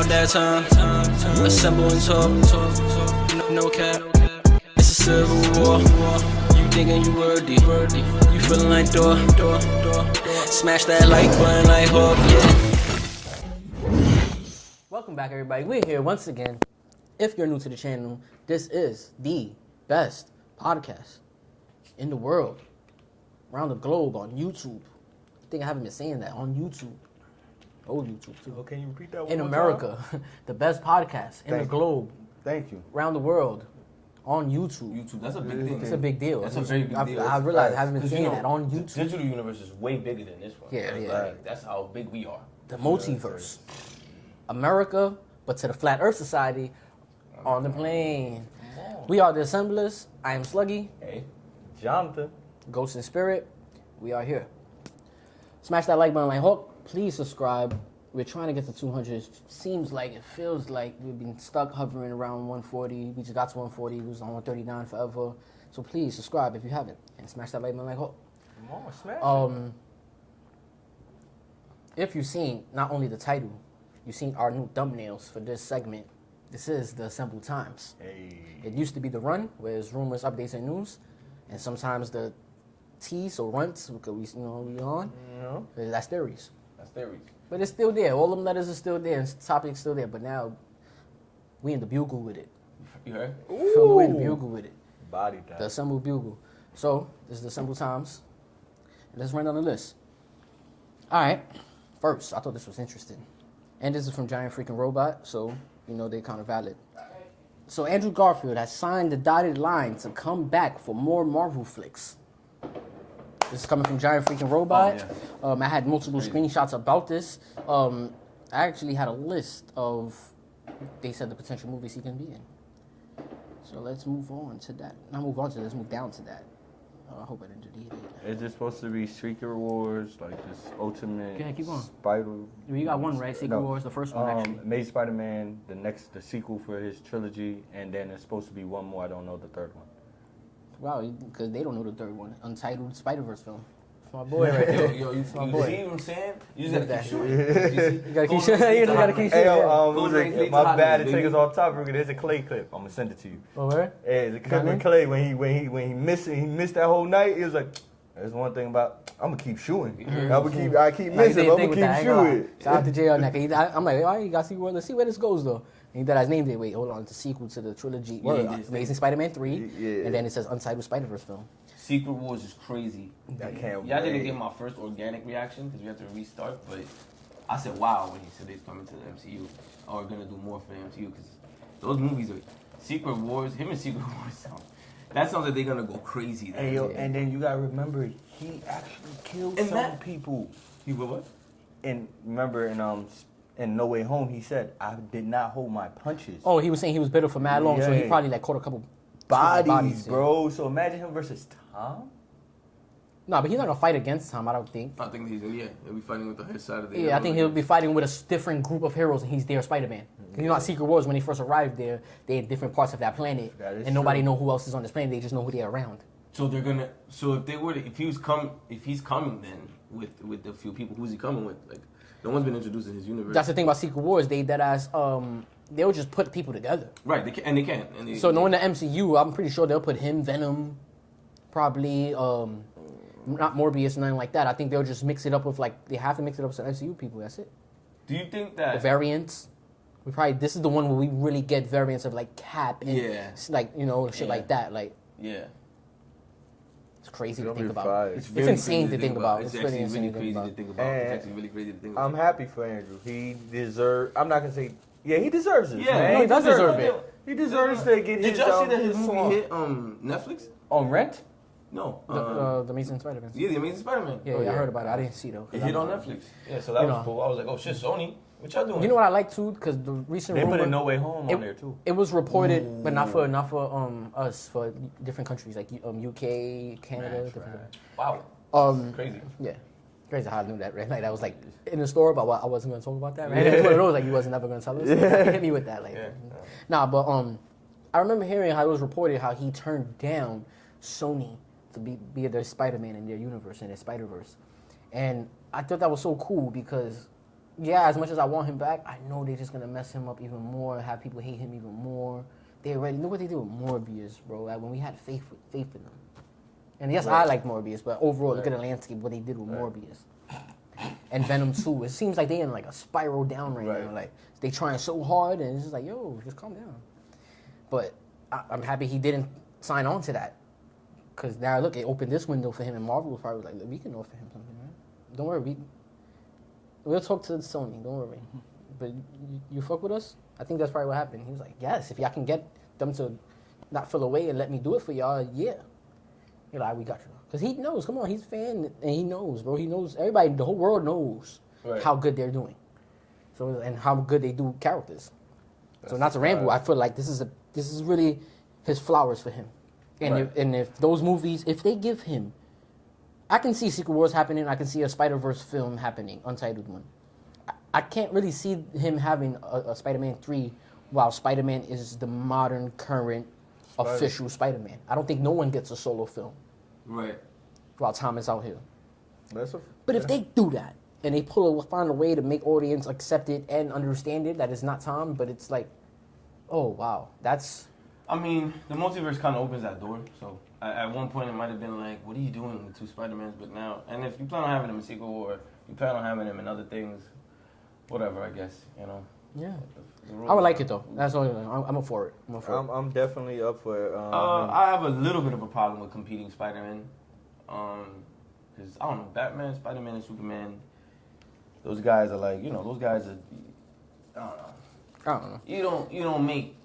about that time. Assemble and talk. No cap. It's a civil war. You thinking you worthy. You feeling like door. Smash that like button like Hawk, yeah. Welcome back, everybody. We're here once again. If you're new to the channel, this is the best podcast in the world, around the globe, on YouTube. I think I haven't been saying that, on YouTube. Oh, YouTube too. Oh, can you repeat that one In more America, the best podcast in the globe, Thank you. around the world, on YouTube. YouTube, that's a big thing. It's a big deal. That's a very big deal. I realized I haven't been 'Cause, saying you know, that on The YouTube. digital universe is way bigger than this one. Yeah, Like, yeah. that's how big we are. The multiverse. America, but to the Flat Earth Society, on the plane. We are the Assemblers. I am Sluggy. Hey, Jonathan. Ghost and Spirit, we are here. Smash that like button like Hawk. Please subscribe. We're trying to get to 200. It feels like we've been stuck hovering around 140. We just got to 140. We was on 139 forever. So please subscribe if you haven't. And smash that like button like Hawk. Come on, smash If you've seen not only the title, you've seen our new thumbnails for this segment. This is the AssembleTimes. Hey. It used to be the Run, where it's rumors, updates, and news. And sometimes the T, so runts, because we on. That's theories. that's theories. But it's still there. All them letters are still there, and topics still there. But now we in the bugle with it. You heard? So we in the bugle with it. Body The type. Assemble Bugle. So this is the AssembleTimes. Let's run down the list. All right. First, I thought this was interesting, and this is from Giant Freaking Robot, so you know they're kind of valid. So Andrew Garfield has signed the dotted line to come back for more Marvel flicks. This is coming from Giant Freaking Robot. Oh, I had multiple screenshots about this. I actually had a list of, they said, the potential movies he can be in. So let's move on to that. Not move on to that, let's move down to that. I hope I didn't delete it. Is this supposed to be Secret Wars, like this ultimate Okay, keep going. Spider? You got one, right? Secret Wars, the first one, actually. Amazing Spider-Man, the sequel for his trilogy, and then there's supposed to be one more. I don't know the third one. Wow, because they don't know the third one. Untitled Spider-Verse film. It's my boy right there. Yo, you see my boy. what I'm saying? You just gotta keep shooting. You gotta keep shooting. You just gotta keep Hey, shooting. my bad to take us off topic. There's a Clay clip. I'm gonna send it to you. Oh, where? Hey, it's a clip with Clay when he missed that whole night. He was like, "There's one thing about I'm gonna keep shooting. I keep missing. But I'm gonna keep shooting." Shout out to Jay on that. I'm like, all right, you gotta see let's see where this goes though. And that has named it. Wait, hold on. It's a sequel to the trilogy. Amazing Spider-Man 3. Yeah. And then it says Untitled Spider-Verse film. Secret Wars is crazy. I can't Y'all didn't wait. get my first organic reaction because we had to restart, but I said wow when he said they're coming to the MCU or gonna do more for the MCU because those movies are Secret Wars. Him and Secret Wars sound. That sounds like they're gonna go crazy. Hey, yo, and then you gotta remember, he actually killed And some that- people. You will what? And remember, in No Way Home, he said, "I did not hold my punches." Oh, he was saying he was bitter for mad long, so he Yeah. probably like caught a couple bodies, yeah. bro. So imagine him versus Tom. No, but he's not gonna fight against Tom, I don't think. I think he'll be fighting with his side of the. Yeah, I think he'll be fighting with a different group of heroes, and he's their Spider-Man. You know, at Secret Wars, when he first arrived there, they had different parts of that planet, That is and nobody true. know who else is on this planet. They just know who they're around. So they're gonna. So if they were, if he's coming then with the few people, who's he coming with? Like, no one's been introduced in his universe. That's the thing about Secret Wars. They'll just put people together. Right. They can. And they, So knowing the MCU, I'm pretty sure they'll put him, Venom, probably not Morbius, nothing like that. I think they'll just mix it up with they have to mix it up with some MCU people. That's it. Do you think The that? variants. This is the one where we really get variants of Cap and shit like that. Yeah. It's crazy to It'll think be about. fire. It's very insane crazy to think about. It's It's actually really insane really to crazy think to about. think about. It's actually really crazy to think about. I'm happy for Andrew. He deserves. I'm not gonna say. Yeah, he deserves it. Yeah, man. no, he does deserve it. He deserves to get his. Did y'all see that his his movie song. hit Netflix? on Rent? No. The Amazing Spider-Man. Yeah, the Amazing Spider-Man. Yeah, I heard about it. I didn't see though. It hit on Netflix. Yeah, so that was cool. I was like, oh shit, Sony, what y'all doing? You know what I like too, because the recent They rumor, put a No Way Home on there too. It was reported, but not for us, for different countries like UK, Canada, different. Wow. Crazy. Yeah. Crazy how I knew that, right? Like, that was in the store, but I wasn't going to talk about that, right? It's one of those, you wasn't never going to tell us. Hit me with that, Nah, but I remember hearing how it was reported how he turned down Sony to be their Spider-Man in their universe, in their Spider-Verse. And I thought that was so cool because yeah, as much as I want him back, I know they're just gonna mess him up even more, have people hate him even more. They already know what they did with Morbius, bro. Like when we had faith in them. And yes, I like Morbius, but overall, look at the landscape, what they did with Morbius. And Venom 2, it seems like they in like a spiral down right now. Like they trying so hard, and it's just like, yo, just calm down. But I'm happy he didn't sign on to that, because now look, it opened this window for him, and Marvel was probably like, we can offer him something, right? Don't worry, we'll talk to Sony. Don't worry. But you fuck with us? I think that's probably what happened. He was like, yes, if y'all can get them to not feel away and let me do it for y'all, yeah. You're like, we got you. Because he knows, come on, he's a fan, and he knows, bro. He knows, everybody, the whole world knows how good they're doing. So, and how good they do characters. That's so not to ramble, I feel like this is really his flowers for him. And if those movies, if they give him, I can see Secret Wars happening, I can see a Spider-Verse film happening, untitled one. I can't really see him having a Spider-Man 3 while Spider-Man is the modern, current, official Spider-Man. I don't think no one gets a solo film. Right. While Tom is out here. But if they do that, and they find a way to make audience accept it and understand it, that it's not Tom, but it's like, oh, wow, that's... I mean, the multiverse kind of opens that door, so at one point it might have been like, what are you doing with two Spider-Mans? But now, and if you plan on having them in Secret War, you plan on having them in other things, whatever, I guess, you know. Yeah. I would like it, though. That's all. I'm up for it. I'm definitely up for it. I have a little bit of a problem with competing Spider-Man. Because, I don't know, Batman, Spider-Man, and Superman, those guys are like, those guys are, I don't know. You don't make,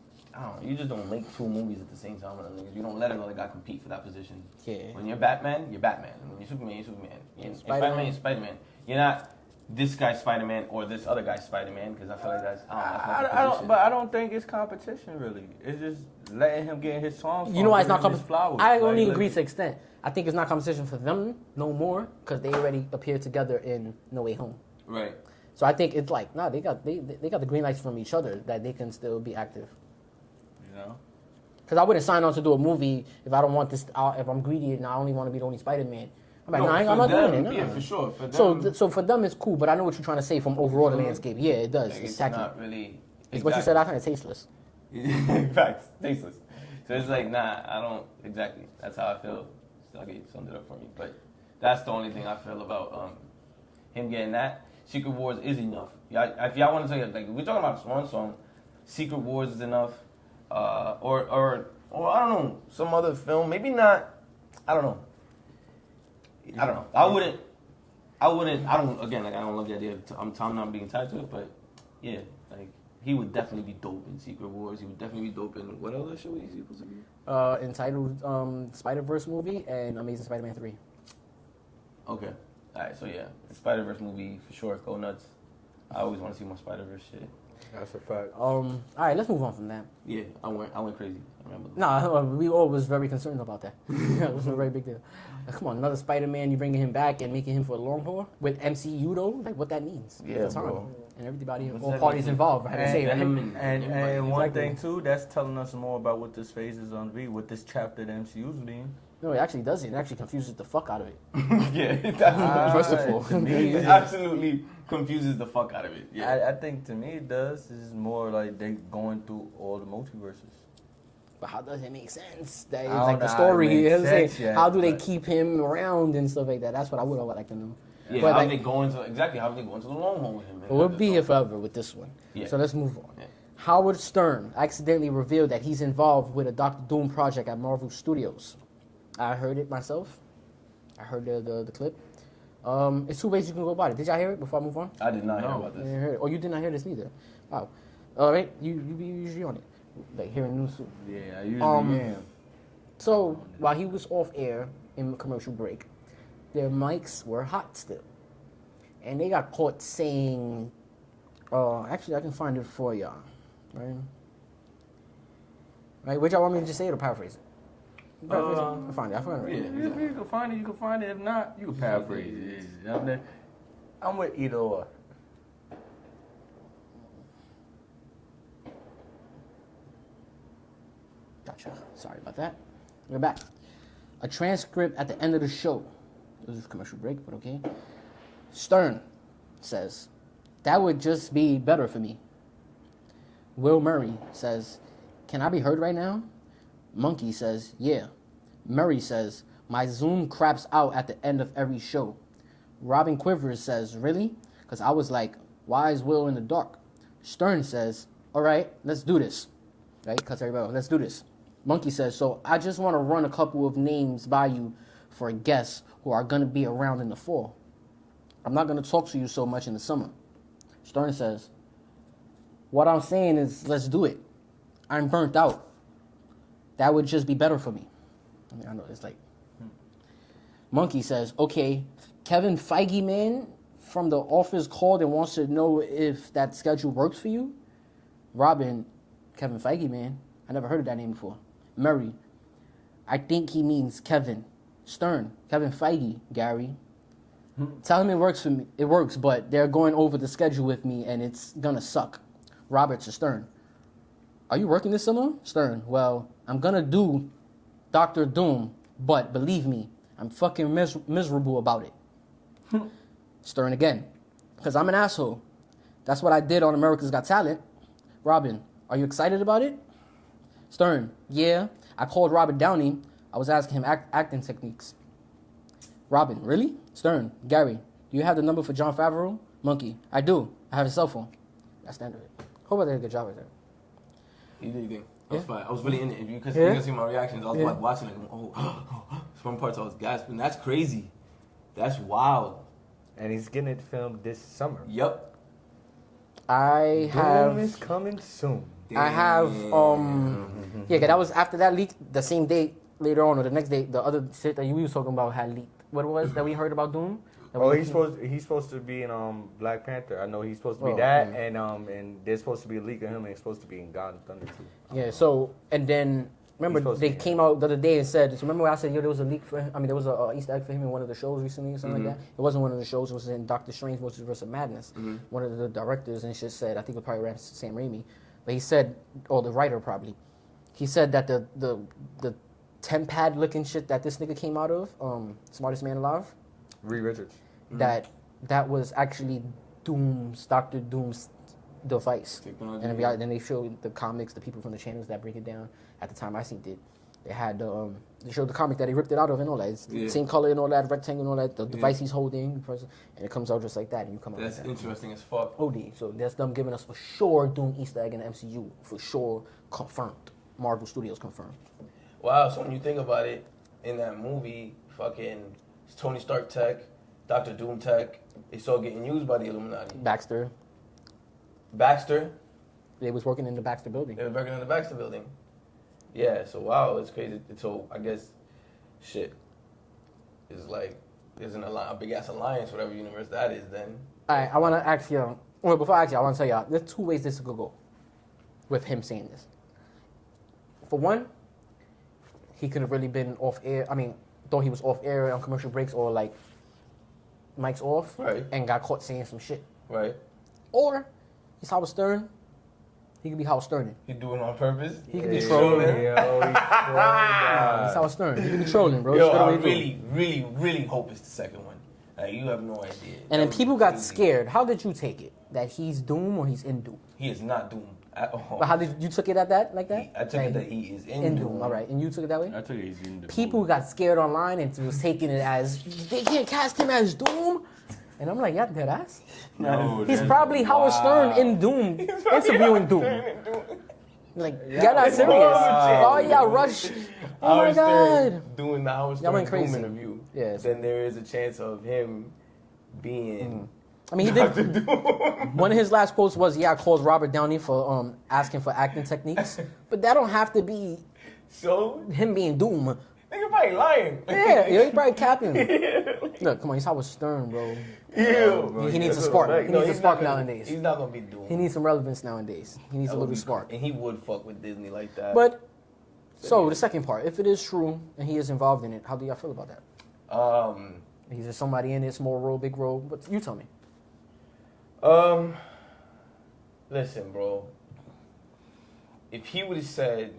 you just don't make two movies at the same time with them niggas. You don't let another guy compete for that position. Yeah. When you're Batman, you're Batman. And when you're Superman, you're Superman. You're Spider-Man, you're Spider-Man. You're not this guy's Spider-Man or this other guy's Spider-Man, because I feel like that's not But I don't think it's competition, really. It's just letting him get his songs. You know why it's not competition? I only agree to an extent. I think it's not competition for them no more, because they already appeared together in No Way Home. Right. So I think it's like, they got the green lights from each other that they can still be active. You know? Because I wouldn't sign on to do a movie if I don't want this. If I'm greedy and I only want to be the only Spider-Man. I'm like, I'm not doing it. No. Yeah, for sure. For them, so for them, it's cool. But I know what you're trying to say from overall the landscape. Yeah, it does. It's not really. It's what you said last time. It's tasteless. Facts, tasteless. So it's like, I don't exactly. That's how I feel. Stargate summed it up for me. But that's the only thing I feel about him getting that. Secret Wars is enough. If y'all want to say, like, we're talking about Swan Song, Secret Wars is enough. Or I don't know, some other film. Maybe not. I don't know. I wouldn't. I don't love the idea of Tom not being tied to it, but yeah, like, he would definitely be dope in Secret Wars. He would definitely be dope in what other show is he supposed to be? Entitled Spider-Verse movie and Amazing Spider-Man 3. Okay. Alright, so yeah, the Spider-Verse movie for sure, go nuts. I always want to see more Spider-Verse shit. That's a fact. Alright, let's move on from that. Yeah, I went crazy. I remember. Nah, we all was very concerned about that. It was a very big deal. Come on, another Spider-Man, you bringing him back and making him for a long haul? With MCU though, like what that means. Yeah, bro. And everybody, all parties involved. I had to say, and one thing too, that's telling us more about what this phase is going to be, what this chapter of the MCU's being. No, it actually doesn't. It actually confuses the fuck out of it. Yeah, first of all. It absolutely confuses the fuck out of it. Yeah. I think to me it does. It's more like they going through all the multiverses. But how does it make sense? That like the story. How do they keep him around and stuff like that? That's what I would like to know. Yeah, but how are they going to the long haul with him? We'll be here forever with this one. Yeah. So let's move on. Yeah. Howard Stern accidentally revealed that he's involved with a Dr.Doom project at Marvel Studios. I heard it myself. I heard the clip. It's two ways you can go about it. Did y'all hear it before I move on? I did not hear about this. Oh, you did not hear this neither? Wow. All right, you be usually on it. Like hearing news. Yeah, I usually am. So while he was off air in commercial break, their mics were hot still. And they got caught saying, actually I can find it for y'all. Right? Which y'all want me to just say it or paraphrase it? I'll find it. Yeah, you can find it. You can find it. If not, you can paraphrase it. I'm with either or. Gotcha. Sorry about that. We're back. A transcript at the end of the show. This is a commercial break, but okay. Stern says, that would just be better for me. Will Murray says, can I be heard right now? Monkey says, yeah. Murray says, my Zoom craps out at the end of every show. Robin Quivers says, really? Because I was like, why is Will in the dark? Stern says, all right, let's do this. Right? Cuts everybody off. Let's do this. Monkey says, so I just want to run a couple of names by you for guests who are going to be around in the fall. I'm not going to talk to you so much in the summer. Stern says, what I'm saying is, let's do it. I'm burnt out. That would just be better for me. I mean, I know it's like... Monkey says, okay, Kevin Feige, man, from the office called and wants to know if that schedule works for you. Robin, Kevin Feige, man. I never heard of that name before. Murray, I think he means Kevin. Stern, Kevin Feige, Gary. Tell him it works for me. It works, but they're going over the schedule with me and it's gonna suck. Robert to Stern. Are you working this summer? Stern, well, I'm gonna do Dr.Doom, but believe me, I'm fucking miserable about it. Stern again, because I'm an asshole. That's what I did on America's Got Talent. Robin, are you excited about it? Stern, yeah. I called Robert Downey. I was asking him acting techniques. Robin, really? Stern, Gary, do you have the number for Jon Favreau? Monkey, I do. I have his cell phone. That's the end of it. Hope I did a good job right there. You did good. I was fine. I was really in it. Because you can see my reactions. I was like watching it. Some parts I was gasping. That's crazy. That's wild. And he's getting it filmed this summer. Yep. I have... Doom is coming soon. I have, yeah, 'cause that was after that leak, the same day later on, or the next day, the other shit that you was talking about had leaked. What it was that we heard about Doom? Oh, he's supposed to be in Black Panther. I know he's supposed to be that, and there's supposed to be a leak of him, and he's supposed to be in God and Thunder too. Yeah. So and then remember they came out the other day and said, so remember when I said there was a leak for him? I mean there was a Easter egg for him in one of the shows recently or something like that. It wasn't one of the shows. It was in Doctor Strange Multiverse of Madness. One of the directors and shit said, I think it was probably Sam Raimi, but he said, or the writer probably, he said that the tempad looking shit that this nigga came out of, Smartest Man Alive, Reed Richards. That was actually Dr. Doom's device. Technology. And then they showed the comics, the people from the channels that break it down. At the time I seen it, they had they showed the comic that he ripped it out of and all that. It's the same color and all that, rectangle and all that. The device he's holding, and it comes out just like that, and you come out. That's like that. interesting as fuck. OD. So that's them giving us for sure Doom Easter egg in the MCU, for sure confirmed. Marvel Studios confirmed. Wow. So when you think about it, in that movie, fucking Tony Stark tech, Dr. Doom tech, it's all getting used by the Illuminati. Baxter. They was working in the Baxter building. They were working in the Baxter building. Yeah, so wow, it's crazy. So I guess, shit, is like, there's a big-ass alliance, whatever universe that is then. All right, I want to ask you, well, before I ask you, I want to tell y'all, there's two ways this could go with him saying this. For one, he could have really been off air. I mean, thought he was off air on commercial breaks or like mics off, Right. and got caught saying some shit. Right. Or he's Howard Stern. He could be Howard Stern. He doing it on purpose? He could be trolling. Yo, he's He's Howard Stern. He could be trolling, bro. Yo, Just I what he do. really hope it's the second one. Like, you have no idea. And then people got scared. How did you take it? That he's Doom or he's in Doom? He is not Doom at all. But how did you took it at that, like that? I took it that he is in in Doom. Doom. All right, and you took it that way. I tell you, he's in the People got scared online and was taking it as they can't cast him as Doom. And I'm like, yeah, dead ass. No, He's that's probably Howard Stern in Doom, interviewing Doom. Like, get not serious. Oh yeah, Rush. Oh my God. Doing the Howard Y'all Stern went crazy. Doom interview. Yes. Then there is a chance of him being. I mean, he did. One of his last quotes was, "Yeah, I called Robert Downey for asking for acting techniques," but that don't have to be So him being Doom. nigga probably lying. Yeah, he probably capping. Look, come on, he's Howard Stern, bro. Ew. He needs a spark. He needs a spark nowadays. He's not gonna be Doom. He needs some relevance nowadays. He needs a little spark. And he would fuck with Disney like that. But so the second part, if it is true and he is involved in it, how do y'all feel about that? He's just somebody in it, small role, big role. But you tell me. Listen, bro. If he would have said,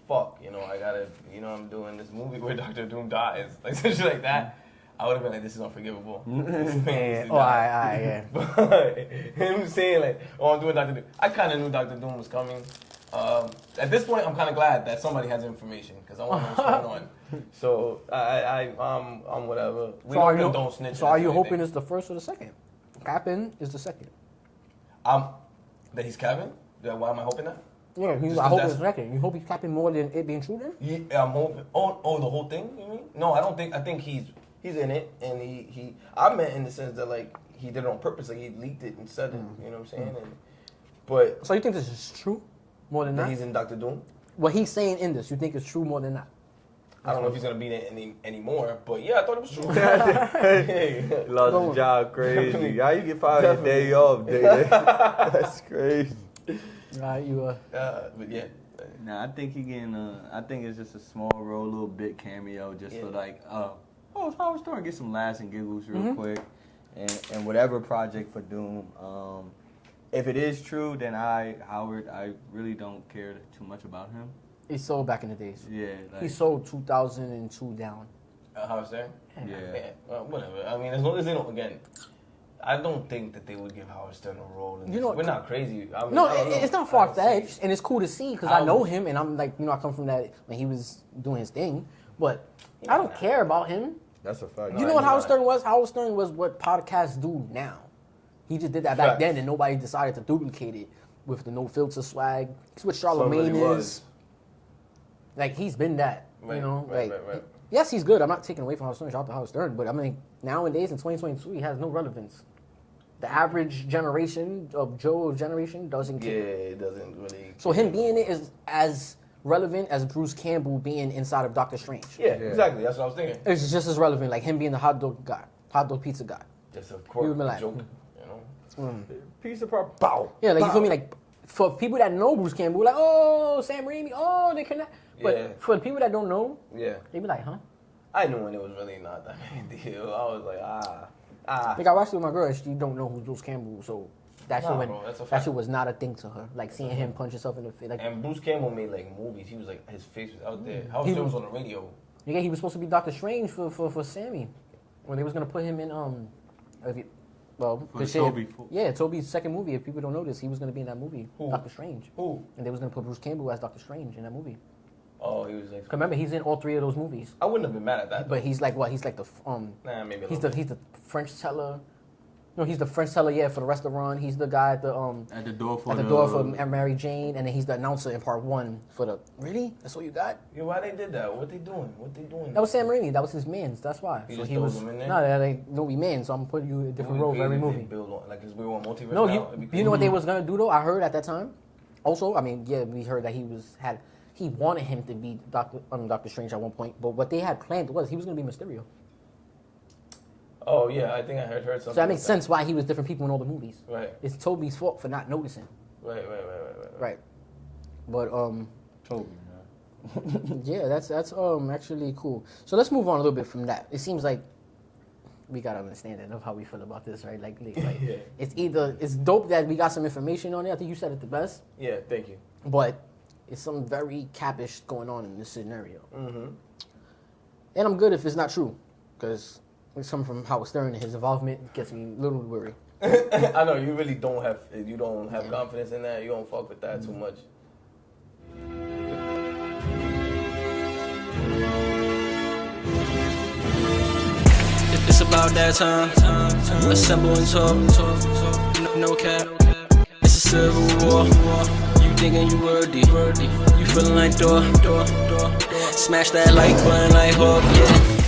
"Fuck," I gotta, I'm doing this movie where Dr. Doom dies, like some shit like that, I would have been like, this is unforgivable. Yeah. Oh, yeah. But him saying like, oh, I'm doing Dr. Doom. I kind of knew Dr. Doom was coming. At this point, I'm kind of glad that somebody has information because I want to know what's going on. So I'm whatever. We So don't snitch. So are you hoping it's the first or the second? Capping is the second. That he's capping? Why am I hoping that? Yeah, I hope it's the second. You hope he's capping more than it being true then? Yeah, I'm hoping. Oh, the whole thing, you mean? No, I don't think. I think he's in it, and he. I meant in the sense that like he did it on purpose, like he leaked it and said it. You know what I'm saying? But So you think this is true more than that? he's in Dr. Doom. What he's saying in this, you think is true more than that? I don't know if he's gonna be in it anymore, but yeah, I thought it was true. Lost the job, crazy. How you get fired a day off, day? That's crazy. Right, But yeah. Nah, I think he getting. I think it's just a small role, little bit cameo, just for like, it's Howard Stern, get some laughs and giggles real quick, and whatever project for Doom. If it is true, then Howard, I really don't care too much about him. He sold back in the days. Yeah, like, He sold 2002 down. Howard Stern? yeah. Whatever. I mean, as long as they don't, again, I don't think that they would give Howard Stern a role. In You know, we're not crazy. I mean, No, I don't know. it's not I far don't see fetched, it. and it's cool to see because I know him, and I'm like, I come from that when he was doing his thing, but I don't care about him. That's a fact. You know what Howard Stern was? Howard Stern was what podcasts do now. He just did that back then, and nobody decided to duplicate it with the no filter swag. It's what Charlemagne is. Like, he's been that, you know? Right. Yes, he's good. I'm not taking away from Howard Stern. Shout out to Howard Stern. But I mean, nowadays in 2022, he has no relevance. The average generation of Joe generation doesn't Yeah, care. it doesn't really. So him being it is as relevant as Bruce Campbell being inside of Doctor Strange. Yeah, exactly. That's what I was thinking. It's just as relevant, like him being the hot dog guy, hot dog pizza guy. Just a You quirk, would be like, joke, you know? Piece of proper. Bow. Yeah, like you feel me? Like for people that know Bruce Campbell, like, oh, Sam Raimi, oh, they connect. But Yeah. for the people that don't know, Yeah. they be like, huh? I knew when it was really not that big a deal. I was like, Like I watched it with my girl, and she don't know who's Bruce Campbell, so that shit, Nah, bro, that's a that fact. shit was not a thing to her. Like seeing him punch himself in the face. Like, And Bruce Campbell made like movies. He was like, his face was out there. Howard He Stern was- was on the radio. yeah, he was supposed to be Doctor Strange for Sammy when they was gonna put him in For Toby. Yeah, Toby's second movie. If people don't know this, he was gonna be in that movie, Who? Doctor Strange, Who? and they was gonna put Bruce Campbell as Doctor Strange in that movie. Oh, he was like. 'Cause remember, he's in all three of those movies. I wouldn't have been mad at that. But he's like what? He's like the Nah, maybe a he's little the he's the French teller. No, he's the French teller. Yeah, for the restaurant. He's the guy at the At the door for Mary Jane, and then he's the announcer in part one for the. Really? That's all you got? Yeah, why they did that? What they doing? What they doing? That was Sam Raimi. That was his man's. That's why. He So just he throws was. them in there? No, they don't be men. So I'm putting you in a different role for every movie. Build on, like, 'cause we were on multiverse No, now. you know what they was gonna do though? I heard at that time. Also, I mean, yeah, we heard that he wanted him to be Doctor Strange at one point, but what they had planned was he was gonna be Mysterio. Oh yeah, I think I heard something. So that makes like sense why he was different people in all the movies. Right. It's Toby's fault for not noticing. Right. Right. But Toby. yeah, that's actually cool. So let's move on a little bit from that. It seems like we got an understanding of how we feel about this, right? Like Yeah. it's dope that we got some information on it. I think you said it the best. Yeah, thank you. But it's something very capish going on in this scenario. Mm-hmm. And I'm good if it's not true, because it's coming from Howard Stern and his involvement gets me a little worried. I know you really don't have confidence in that. You don't fuck with that too much. It's about that time. Assemble and talk. No cap. It's a civil war. You thinking you worthy. You feeling like door. Smash that like button like Hawk. Yeah.